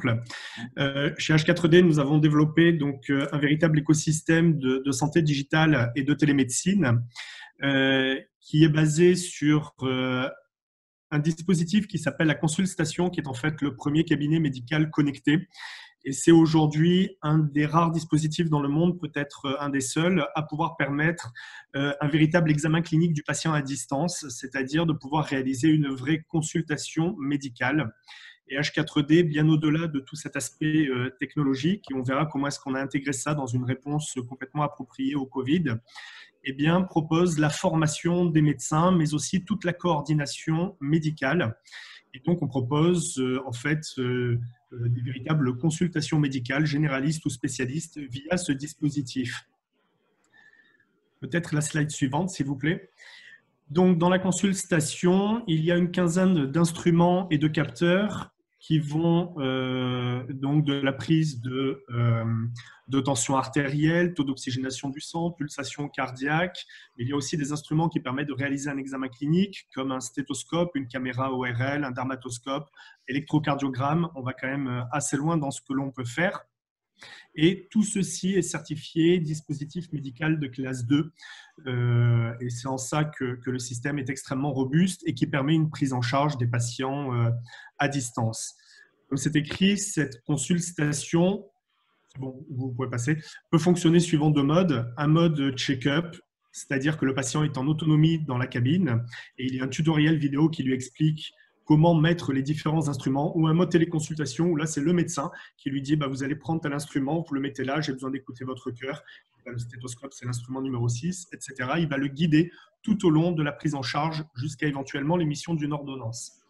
simple. Chez H4D, nous avons développé donc un véritable écosystème de santé digitale et de télémédecine qui est basé sur un dispositif qui s'appelle la Consultation, qui est en fait le premier cabinet médical connecté. Et c'est aujourd'hui un des rares dispositifs dans le monde, peut-être un des seuls, à pouvoir permettre un véritable examen clinique du patient à distance, c'est-à-dire de pouvoir réaliser une vraie consultation médicale. Et H4D, bien au-delà de tout cet aspect technologique, et on verra comment est-ce qu'on a intégré ça dans une réponse complètement appropriée au Covid, eh bien, propose la formation des médecins, mais aussi toute la coordination médicale. Et donc, on propose en fait des véritables consultations médicales, généralistes ou spécialistes, via ce dispositif. Peut-être la slide suivante, s'il vous plaît. Donc, dans la consultation, il y a une quinzaine d'instruments et de capteurs qui vont donc de la prise de tension artérielle, taux d'oxygénation du sang, pulsation cardiaque. Il y a aussi des instruments qui permettent de réaliser un examen clinique comme un stéthoscope, une caméra ORL, un dermatoscope, électrocardiogramme. On va quand même assez loin dans ce que l'on peut faire. Et tout ceci est certifié dispositif médical de classe 2. Et c'est en ça que le système est extrêmement robuste et qui permet une prise en charge des patients à distance. Comme c'est écrit, cette consultation, bon, vous pouvez passer, peut fonctionner suivant deux modes. Un mode check-up, c'est-à-dire que le patient est en autonomie dans la cabine et il y a un tutoriel vidéo qui lui explique comment mettre les différents instruments, ou un mode téléconsultation où là, c'est le médecin qui lui dit vous allez prendre tel instrument, vous le mettez là, j'ai besoin d'écouter votre cœur. Le stéthoscope, c'est l'instrument numéro 6, etc. Il va le guider tout au long de la prise en charge jusqu'à éventuellement l'émission d'une ordonnance.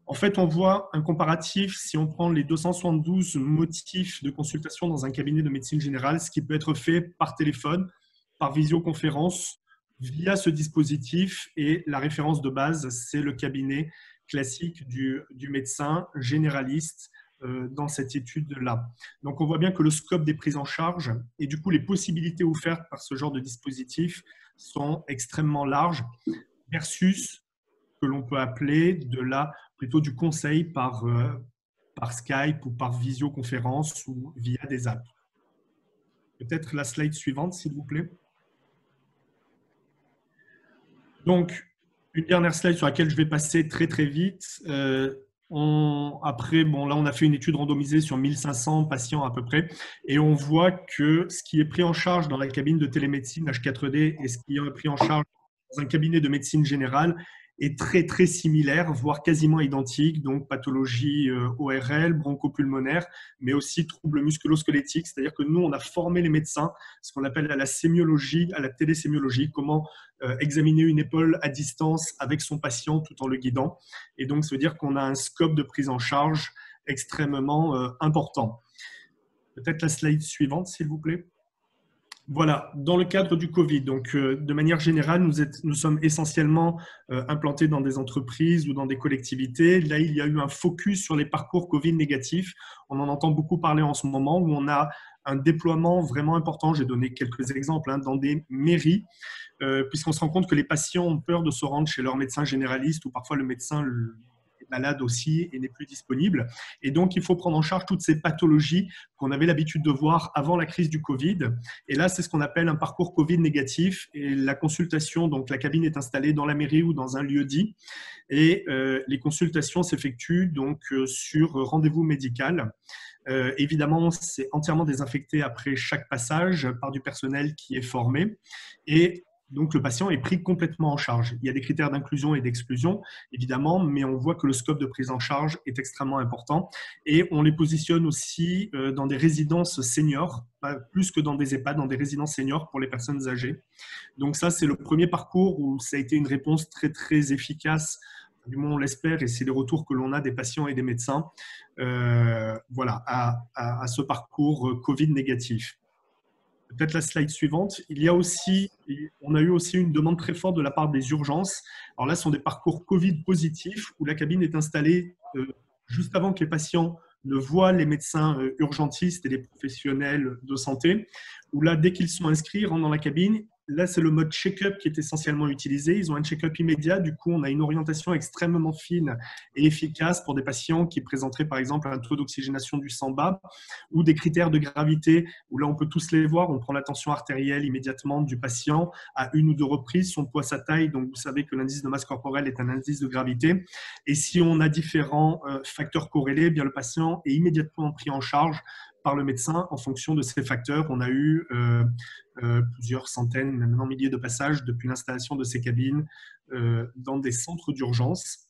En fait, on voit un comparatif, si on prend les 272 motifs de consultation dans un cabinet de médecine générale, ce qui peut être fait par téléphone, par visioconférence, via ce dispositif. Et la référence de base, c'est le cabinet classique du médecin généraliste dans cette étude-là. Donc, on voit bien que le scope des prises en charge et du coup, les possibilités offertes par ce genre de dispositif sont extrêmement larges versus que l'on peut appeler plutôt du conseil par Skype ou par visioconférence ou via des apps. Peut-être la slide suivante, s'il vous plaît. Donc, une dernière slide sur laquelle je vais passer très très vite. Après, là, on a fait une étude randomisée sur 1500 patients à peu près, et on voit que ce qui est pris en charge dans la cabine de télémédecine H4D et ce qui est pris en charge dans un cabinet de médecine générale est très très similaire, voire quasiment identique. Donc pathologie ORL, bronchopulmonaire, mais aussi troubles musculo-squelettiques. C'est-à-dire que nous, on a formé les médecins, ce qu'on appelle à la sémiologie, à la télésémiologie, comment examiner une épaule à distance avec son patient tout en le guidant. Et donc, ça veut dire qu'on a un scope de prise en charge extrêmement important. Peut-être la slide suivante, s'il vous plaît. Voilà, dans le cadre du Covid, donc de manière générale, nous sommes essentiellement implantés dans des entreprises ou dans des collectivités. Là, il y a eu un focus sur les parcours Covid négatifs. On en entend beaucoup parler en ce moment, où on a un déploiement vraiment important. J'ai donné quelques exemples dans des mairies, puisqu'on se rend compte que les patients ont peur de se rendre chez leur médecin généraliste, ou parfois le médecin est malade aussi et n'est plus disponible. Et donc, il faut prendre en charge toutes ces pathologies qu'on avait l'habitude de voir avant la crise du Covid. Et là, c'est ce qu'on appelle un parcours Covid négatif. Et la consultation, donc la cabine est installée dans la mairie ou dans un lieu dit. Et les consultations s'effectuent donc sur rendez-vous médical. Évidemment, c'est entièrement désinfecté après chaque passage par du personnel qui est formé. Et donc, le patient est pris complètement en charge. Il y a des critères d'inclusion et d'exclusion, évidemment, mais on voit que le scope de prise en charge est extrêmement important. Et on les positionne aussi dans des résidences seniors, pas plus que dans des EHPAD, dans des résidences seniors pour les personnes âgées. Donc ça, c'est le premier parcours où ça a été une réponse très, très efficace, du moins on l'espère, et c'est les retours que l'on a des patients et des médecins voilà, à ce parcours Covid négatif. Peut-être la slide suivante. On a eu aussi une demande très forte de la part des urgences. Alors là, ce sont des parcours Covid positifs où la cabine est installée juste avant que les patients ne voient les médecins urgentistes et les professionnels de santé. Où là, dès qu'ils sont inscrits, ils rentrent dans la cabine. là, c'est le mode check-up qui est essentiellement utilisé. Ils ont un check-up immédiat. Du coup, on a une orientation extrêmement fine et efficace pour des patients qui présenteraient, par exemple, un taux d'oxygénation du sang bas ou des critères de gravité où là, on peut tous les voir. On prend la tension artérielle immédiatement du patient à une ou deux reprises, son poids, sa taille. Donc, vous savez que l'indice de masse corporelle est un indice de gravité. Et si on a différents facteurs corrélés, eh bien, le patient est immédiatement pris en charge par le médecin en fonction de ces facteurs. On a eu plusieurs centaines, maintenant milliers de passages depuis l'installation de ces cabines dans des centres d'urgence.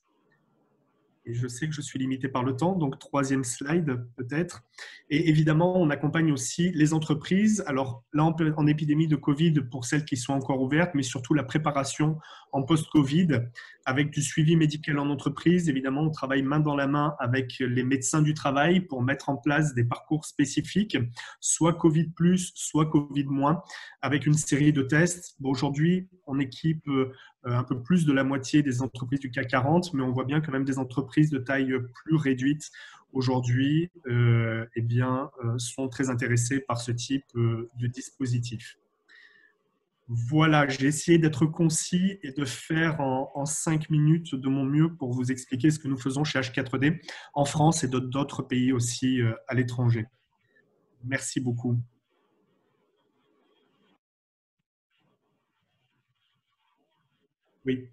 Et je sais que je suis limité par le temps, donc troisième slide peut-être. Et évidemment, on accompagne aussi les entreprises. Alors là, en épidémie de Covid, pour celles qui sont encore ouvertes, mais surtout la préparation en post-Covid, avec du suivi médical en entreprise. Évidemment, on travaille main dans la main avec les médecins du travail pour mettre en place des parcours spécifiques, soit Covid+, soit Covid-, avec une série de tests. Bon, aujourd'hui, on équipe un peu plus de la moitié des entreprises du CAC 40, mais on voit bien que même des entreprises de taille plus réduite aujourd'hui sont très intéressées par ce type de dispositif. Voilà, j'ai essayé d'être concis et de faire en 5 minutes de mon mieux pour vous expliquer ce que nous faisons chez H4D en France et d'autres pays aussi à l'étranger. Merci beaucoup. Oui.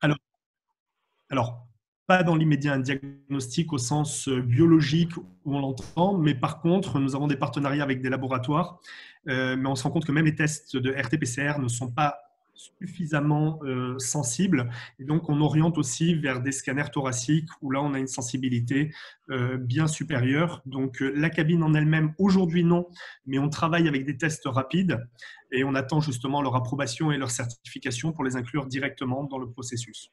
Alors, Alors, pas dans l'immédiat un diagnostic au sens biologique où on l'entend, mais par contre, nous avons des partenariats avec des laboratoires, mais on se rend compte que même les tests de RT-PCR ne sont pas suffisamment sensibles, et donc on oriente aussi vers des scanners thoraciques où là on a une sensibilité bien supérieure. Donc la cabine en elle-même, aujourd'hui non, mais on travaille avec des tests rapides et on attend justement leur approbation et leur certification pour les inclure directement dans le processus.